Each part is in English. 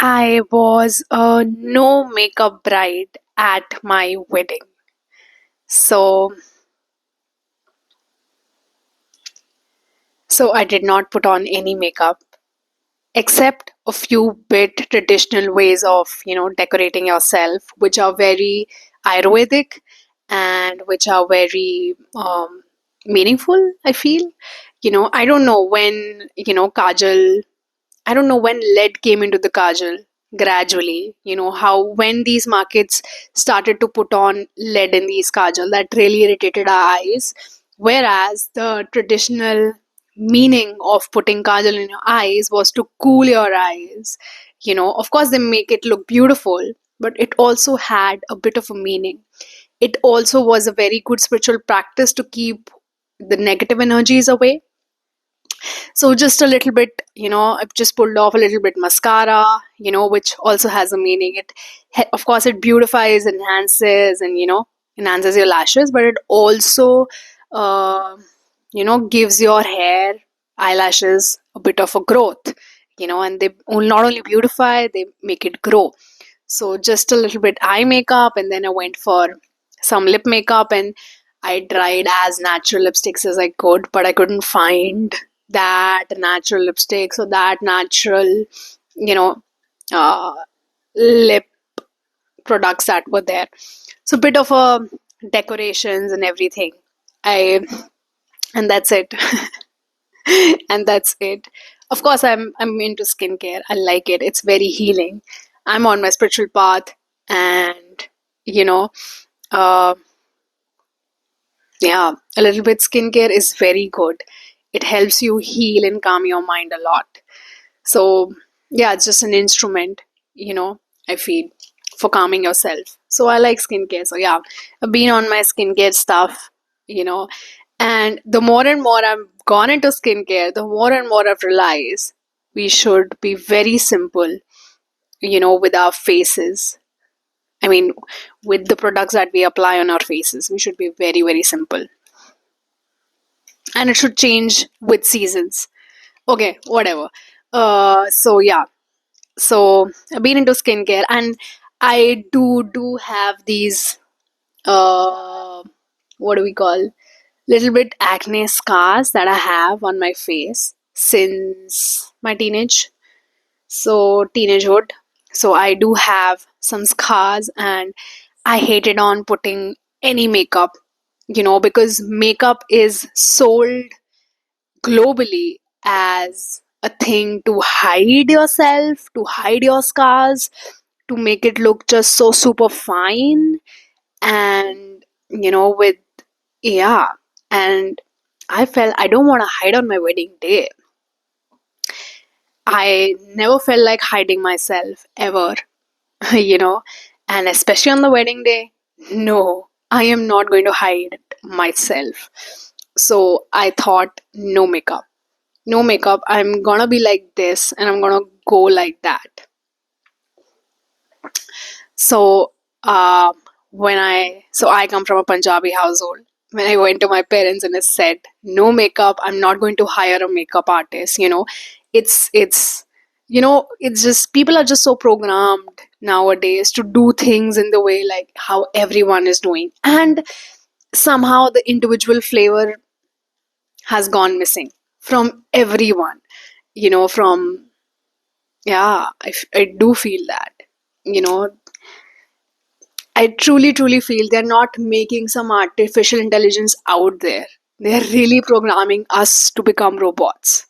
I was a no makeup bride at my wedding. So so I did not put on any makeup except a few bit traditional ways of, decorating yourself, which are very Ayurvedic and which are very meaningful, I feel. I don't know when, Kajal I don't know when lead came into the kajal gradually, how when these markets started to put on lead in these kajal, that really irritated our eyes. Whereas the traditional meaning of putting kajal in your eyes was to cool your eyes. Of course, they make it look beautiful, but it also had a bit of a meaning. It also was a very good spiritual practice to keep the negative energies away. So just a little bit, I've just pulled off a little bit mascara, which also has a meaning. Of course, it beautifies, enhances, and enhances your lashes, but it also, uh, gives your hair, eyelashes a bit of a growth, and they not only beautify, they make it grow. So just a little bit eye makeup, and then I went for some lip makeup, and I tried as natural lipsticks as I could, but I couldn't find that natural lipsticks or that natural, you know, uh, lip products that were there. So bit of a decorations and everything. I and that's it. And that's it. Of course, I'm into skincare. I like it. It's very healing. I'm on my spiritual path, and you know, uh, yeah, a little bit skincare is very good. It helps you heal and calm your mind a lot. So yeah, it's just an instrument, I feel, for calming yourself. So I like skincare. So yeah, I've been on my skincare stuff, you know, and the more and more I've gone into skincare, the more and more I've realized we should be very simple, with our faces. I mean, with the products that we apply on our faces, we should be very, very simple. And it should change with seasons. Okay, whatever. So yeah, so I've been into skincare, and I do have these what do we call, little bit acne scars that I have on my face since my teenagehood. So I do have some scars, and I hated on putting any makeup, because makeup is sold globally as a thing to hide yourself, to hide your scars, to make it look just so super fine. And, with, yeah. And I felt I don't want to hide on my wedding day. I never felt like hiding myself ever, you know, and especially on the wedding day, no, I am not going to hide myself. So I thought, no makeup. No makeup. I'm gonna be like this and I'm gonna go like that. So, I come from a Punjabi household. When I went to my parents and I said, no makeup, I'm not going to hire a makeup artist, it's, it's just, people are just so programmed nowadays to do things in the way like how everyone is doing. And somehow the individual flavor has gone missing from everyone, from, yeah, I do feel that, you know, I truly, truly feel they're not making some artificial intelligence out there. They're really programming us to become robots.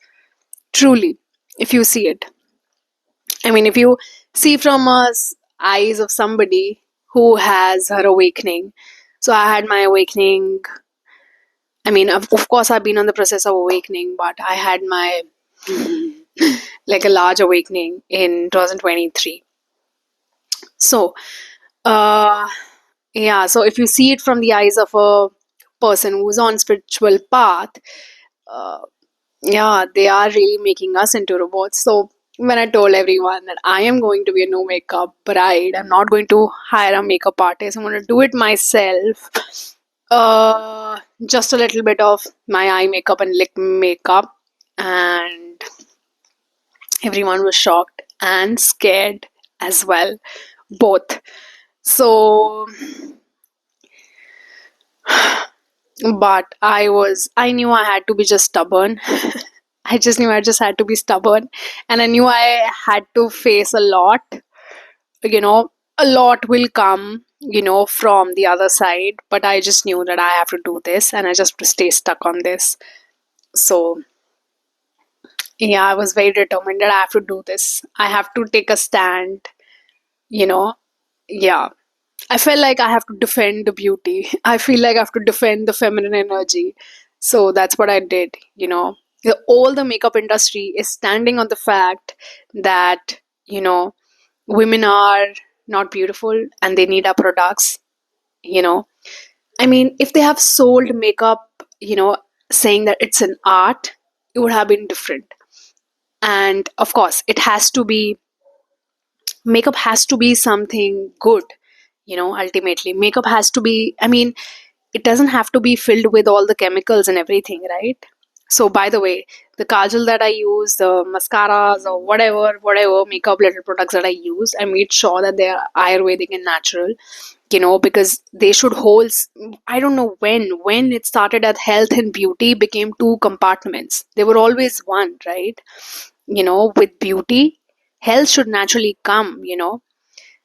Truly, if you see it. I mean, if you see from us eyes of somebody who has her awakening. So I had my awakening. I mean, of course, I've been on the process of awakening, but I had my like a large awakening in 2023. So, uh, yeah, so if you see it from the eyes of a person who's on spiritual path, uh, yeah, they are really making us into robots. So when I told everyone that I am going to be a no makeup bride, I'm not going to hire a makeup artist, I'm going to do it myself. Just a little bit of my eye makeup and lip makeup, and everyone was shocked. and scared as well, both. So, but I knew I had to be just stubborn. I just knew I just had to be stubborn, and I knew I had to face a lot. You know, a lot will come, from the other side, but I just knew that I have to do this, and I just have to stay stuck on this. So, yeah, I was very determined that I have to do this. I have to take a stand, you know. Yeah. I felt like I have to defend the beauty. I feel like I have to defend the feminine energy. So that's what I did, All the makeup industry is standing on the fact that, you know, women are not beautiful and they need our products, you know. I mean, if they have sold makeup, saying that it's an art, it would have been different. And of course, makeup has to be something good, ultimately. Makeup has to be, I mean, it doesn't have to be filled with all the chemicals and everything, right? So, by the way, the kajal that I use, the mascaras or whatever makeup little products that I use, I made sure that they are Ayurvedic and natural, because they should hold. I don't know when it started at health and beauty became two compartments. They were always one, right? With beauty, health should naturally come.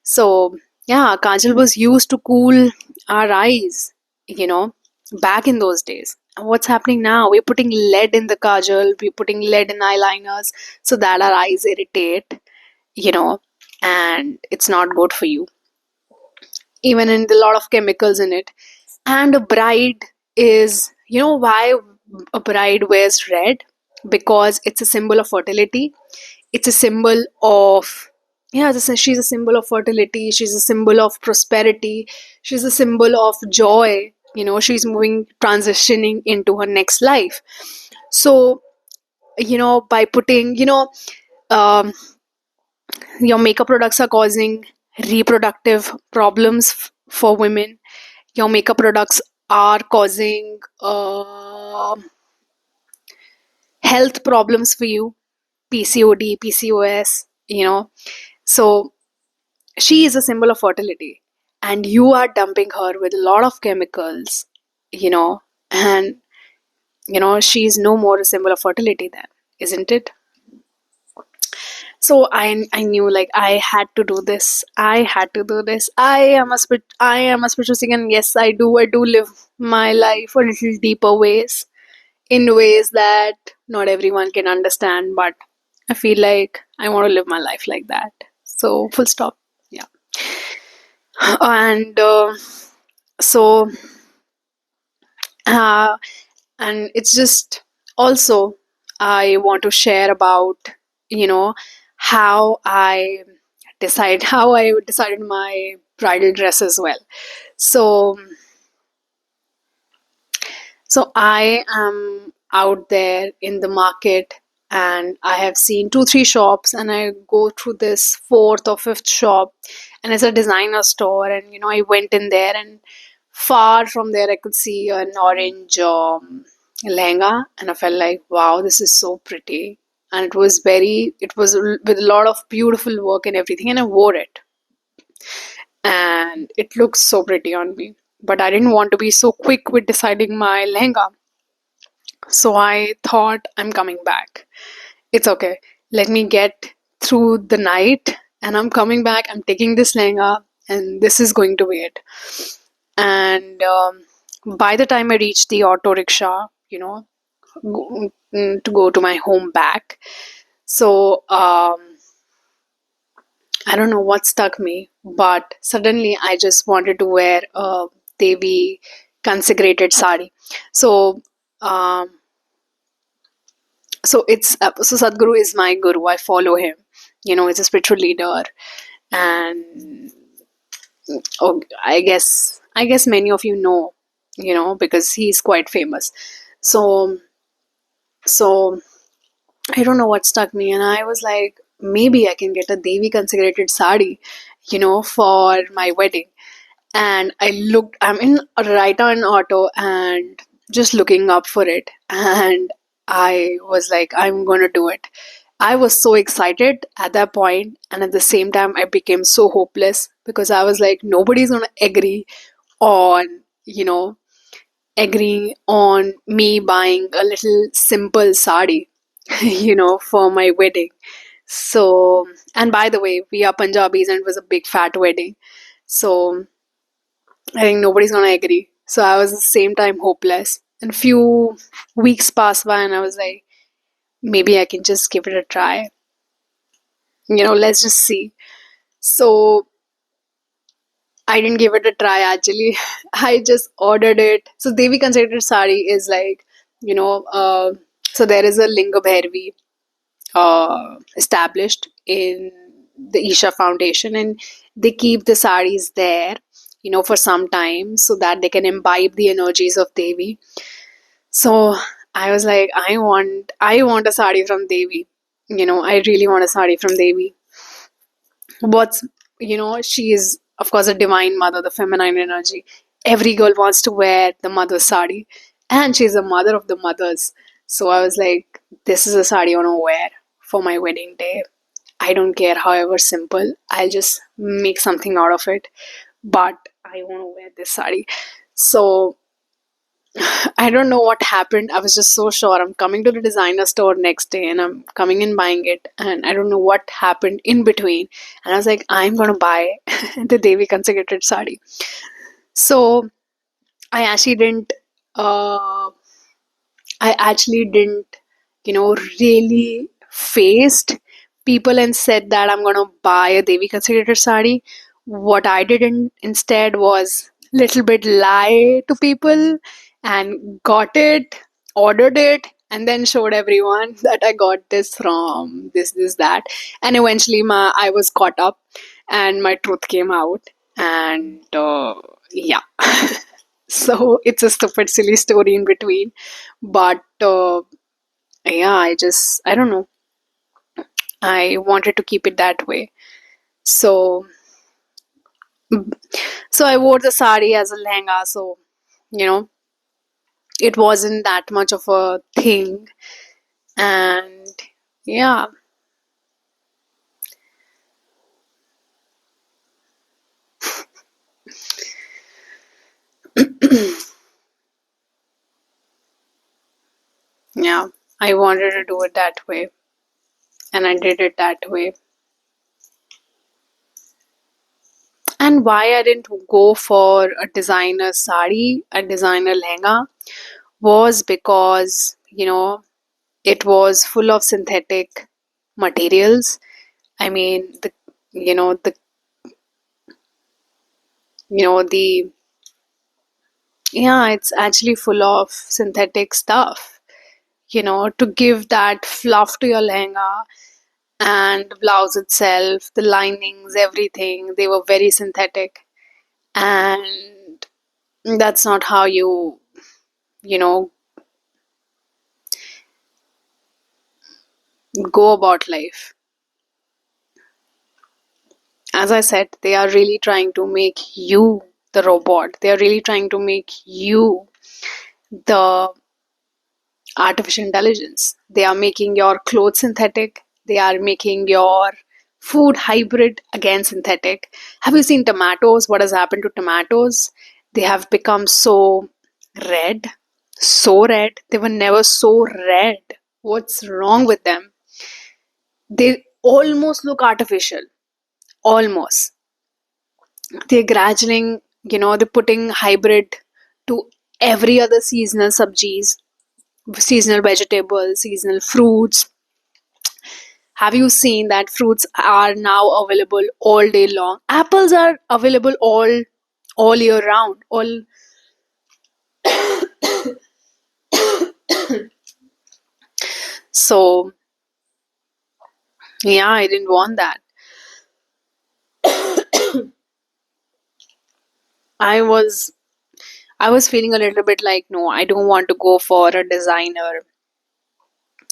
So, yeah, kajal was used to cool our eyes, you know, back in those days. And what's happening now? We're putting lead in the kajal, we're putting lead in eyeliners so that our eyes irritate, you know, and it's not good for you. Even in a lot of chemicals in it. And a bride is, why a bride wears red? Because it's a symbol of fertility. It's a symbol of, yeah, she's a symbol of fertility. She's a symbol of prosperity. She's a symbol of joy. She's transitioning into her next life. So, by putting, um, your makeup products are causing reproductive problems for women. Your makeup products are causing health problems for you, PCOD, PCOS, So she is a symbol of fertility, and you are dumping her with a lot of chemicals, and she is no more a symbol of fertility then, isn't it? So I knew, like, I had to do this. I had to do this. I am a spiritual seeker, and yes, I do live my life a little deeper ways, in ways that not everyone can understand, but I feel like I want to live my life like that. So, full stop. Yeah. And so, uh, and it's just also, I want to share about, you know, how I decided my bridal dress as well. So, So I am out there in the market, and I have seen two, three shops, and I go through this fourth or fifth shop, and it's a designer store. And I went in there, and far from there I could see an orange lehenga, and I felt like, wow, this is so pretty. And it was with a lot of beautiful work and everything, and I wore it, and it looks so pretty on me. But I didn't want to be so quick with deciding my lehenga. So I thought, I'm coming back. It's okay. Let me get through the night, and I'm coming back. I'm taking this lehenga, and this is going to be it. And by the time I reached the auto rickshaw, to go to my home back, so I don't know what stuck me, but suddenly I just wanted to wear a Devi consecrated sari. So um, so Sadhguru is my guru. I follow him. He's a spiritual leader, and oh, I guess many of you know, because he's quite famous. So so I don't know what stuck me, and I was like, maybe I can get a Devi consecrated sari, for my wedding. And I'm in right on auto and just looking up for it, and I was like, I'm gonna do it. I was so excited at that point, and at the same time, I became so hopeless because I was like, nobody's gonna agree on, agreeing on me buying a little simple sari, for my wedding. So, and by the way, we are Punjabis and it was a big fat wedding. So, I think nobody's gonna agree. So, I was at the same time hopeless. And few weeks passed by, and I was like, maybe I can just give it a try. Let's just see. So, I didn't give it a try actually. I just ordered it. So, Devi considered sari is like, you know, uh, so there is a Linga Bhairavi established in the Isha Foundation, and they keep the saris there, for some time so that they can imbibe the energies of Devi. So I was like, I want a sari from Devi. I really want a sari from Devi. What's She is of course a divine mother, the feminine energy. Every girl wants to wear the mother sari, and she's a mother of the mothers. So I was like, this is a sari I want to wear for my wedding day. I don't care however simple, I'll just make something out of it, but I want to wear this sari. So I don't know what happened. I was just so sure I'm coming to the designer store next day and I'm coming and buying it. And I don't know what happened in between. And I was like, I'm going to buy the Devi consecrated sari. So I actually didn't, uh, I actually didn't, really faced people and said that I'm going to buy a Devi consecrated sari. What I did instead was little bit lie to people and got it, ordered it, and then showed everyone that I got this from this that, and eventually I was caught up, and my truth came out, and yeah. So it's a stupid, silly story in between, but yeah, I don't know. I wanted to keep it that way. So, so I wore the sari as a lehenga. So, you know, it wasn't that much of a thing. And yeah, yeah, I wanted to do it that way. And I did it that way. And why I didn't go for a designer sari, a designer lehenga, was because, it was full of synthetic materials. I mean, you know, the, the, yeah, it's actually full of synthetic stuff, to give that fluff to your lehenga and the blouse itself, the linings, everything, they were very synthetic. And that's not how you know, go about life. As I said, they are really trying to make you the robot. They are really trying to make you the artificial intelligence. They are making your clothes synthetic. They are making your food hybrid, again synthetic. Have you seen tomatoes? What has happened to tomatoes? They have become so red, so red. They were never so red. What's wrong with them? They almost look artificial. Almost. They're gradually, they're putting hybrid to every other seasonal subjis, seasonal vegetables, seasonal fruits. Have you seen that fruits are now available all day long? Apples are available all year round. All So yeah, I didn't want that. I was I was feeling a little bit like, no, I don't want to go for a designer.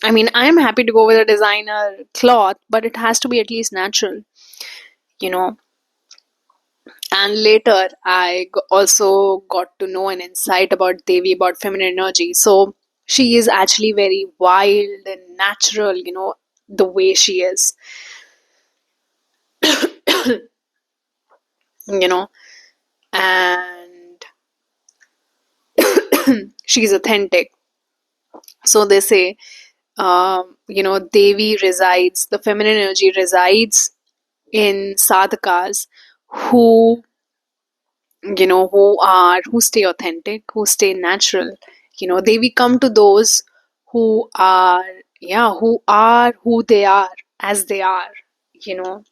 I mean, I'm happy to go with a designer cloth, but it has to be at least natural, you know. And later, also got to know an insight about Devi, about feminine energy. So she is actually very wild and natural, the way she is, you know, and she's authentic. So they say, Devi resides, the feminine energy resides in sadhakas who, who stay authentic, who stay natural. Devi come to those who are, who are who they are, as they are, you know,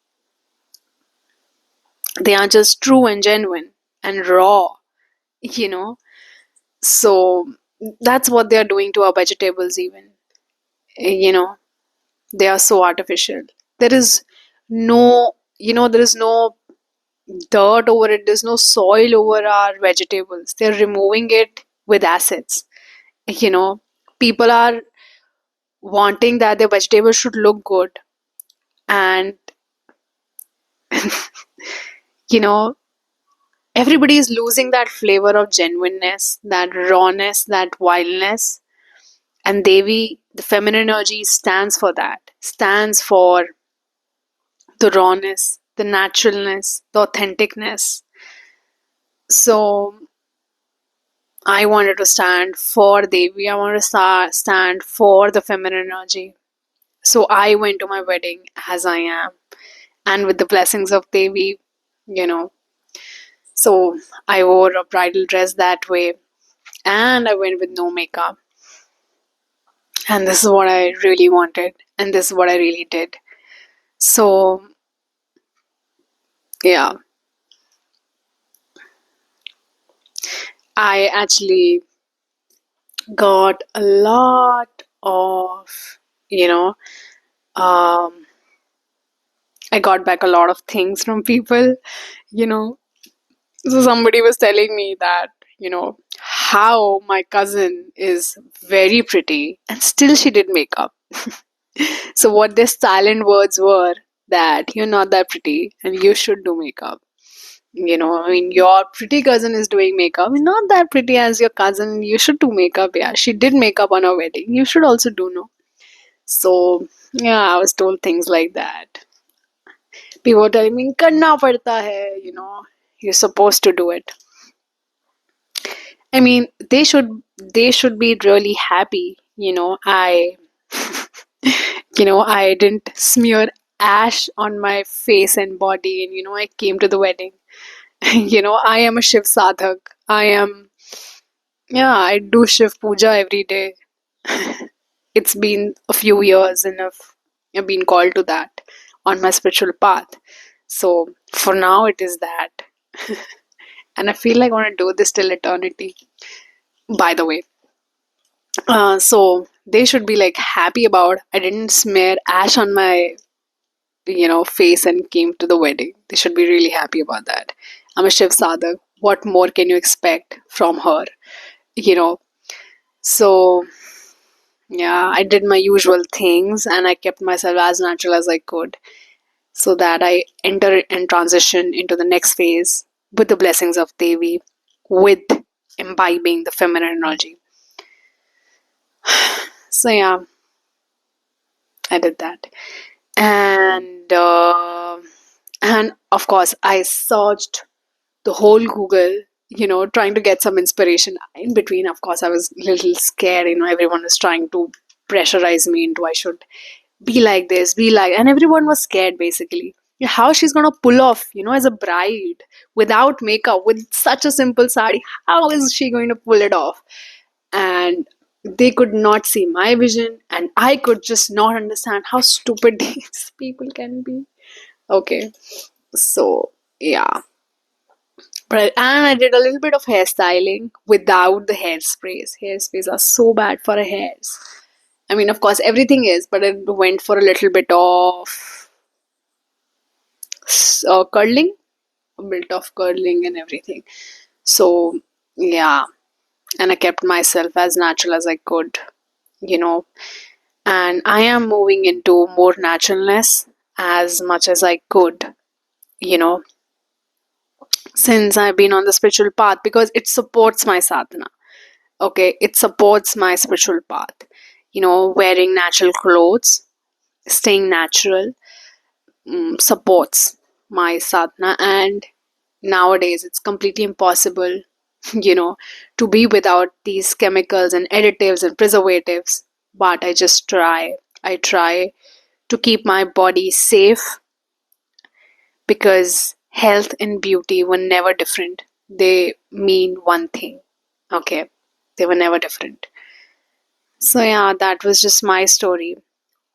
they are just true and genuine and raw, you know. So that's what they are doing to our vegetables, even, you know, they are so artificial. There is there is no dirt over it, there's no soil over our vegetables. They're removing it with acids. You know, people are wanting that their vegetables should look good, and you know, everybody is losing that flavor of genuineness, that rawness, that wildness. And Devi, the feminine energy, stands for that, stands for the rawness, the naturalness, the authenticness. So I wanted to stand for Devi. I wanted to stand for the feminine energy. So I went to my wedding as I am, and with the blessings of Devi, you know. So I wore a bridal dress that way, and I went with no makeup. And this is what I really wanted, and this is what I really did. So, yeah, I actually got a lot of, you know, um, I got back a lot of things from people, you know. So somebody was telling me that, how my cousin is very pretty and still she did makeup. So what their silent words were that you're not that pretty and you should do makeup. I mean, your pretty cousin is doing makeup. You're not that pretty as your cousin. You should do makeup. Yeah, she did makeup on her wedding. You should also do, no? So, yeah, I was told things like that. People were telling me, karna padta hai, you're supposed to do it. I mean, they should be really happy. I didn't smear ash on my face and body, and I came to the wedding. I am a Shiv sadhak. I do Shiv puja every day. It's been a few years and I've been called to that on my spiritual path. So for now, it is that. And I feel like I want to do this till eternity, by the way. So they should be like happy about I didn't smear ash on my face and came to the wedding. They should be really happy about that. I'm a Shiv sadhak. What more can you expect from her? You know. So yeah, I did my usual things and I kept myself as natural as I could so that I enter and transition into the next phase with the blessings of Devi, with imbibing the feminine energy. So yeah, I did that. And of course I searched the whole Google, trying to get some inspiration. In between, of course, I was a little scared. Everyone was trying to pressurize me into I should be like this, be like, and everyone was scared basically. How she's gonna pull off, as a bride without makeup, with such a simple sari? How is she going to pull it off? And they could not see my vision, and I could just not understand how stupid these people can be. Okay, so yeah. And I did a little bit of hairstyling without the hairsprays. Hairsprays are so bad for our hairs. I mean, of course, everything is, but I went for a little bit of curling, a bit of curling and everything. So, yeah, and I kept myself as natural as I could, you know. And I am moving into more naturalness as much as I could, you know, since I've been on the spiritual path, because it supports my sadhana. Okay, it supports my spiritual path. Wearing natural clothes, staying natural supports my sadhana. And nowadays it's completely impossible, you know, to be without these chemicals and additives and preservatives. But I try to keep my body safe, because health and beauty were never different. They mean one thing. Okay. They were never different. So yeah, that was just my story.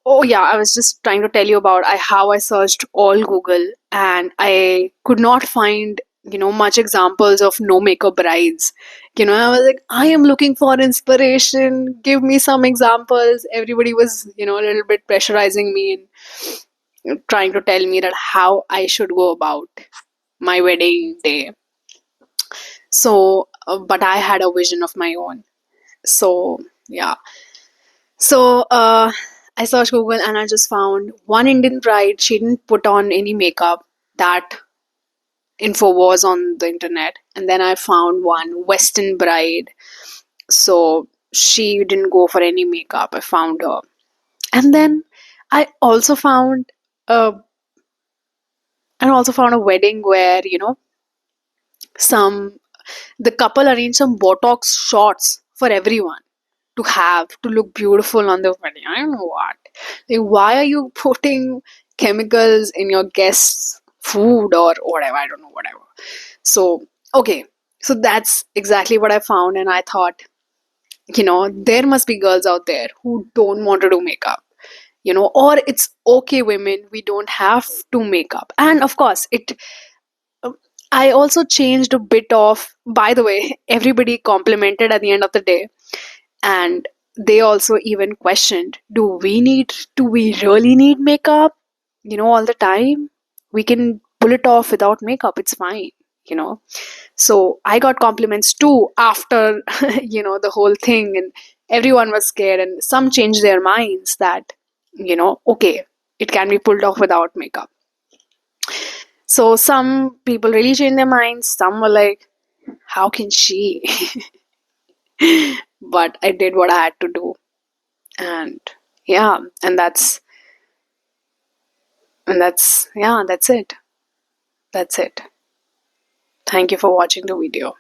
Oh yeah, I was just trying to tell you about how I searched all Google and I could not find, much examples of no makeup brides. I was like, I am looking for inspiration. Give me some examples. Everybody was, a little bit pressurizing me and trying to tell me that how I should go about my wedding day. So, but I had a vision of my own. So, yeah. So I searched Google and I just found one Indian bride. She didn't put on any makeup. That info was on the internet. And then I found one Western bride. So she didn't go for any makeup. I found her. And then I also found a a wedding where, some the couple arranged some Botox shots for everyone to have to look beautiful on the wedding. I don't know what. Like, why are you putting chemicals in your guests' food or whatever? I don't know, whatever. So, okay. So that's exactly what I found, and I thought, there must be girls out there who don't want to do makeup, or it's okay, women, we don't have to make up. And of course, I also changed a bit of, by the way, everybody complimented at the end of the day, and they also even questioned, do we really need makeup, all the time? We can pull it off without makeup, it's fine, you know so I got compliments too after the whole thing, and everyone was scared, and some changed their minds that, okay, it can be pulled off without makeup. So some people really changed their minds, some were like, how can she? But I did what I had to do. And yeah, and that's it. That's it. Thank you for watching the video.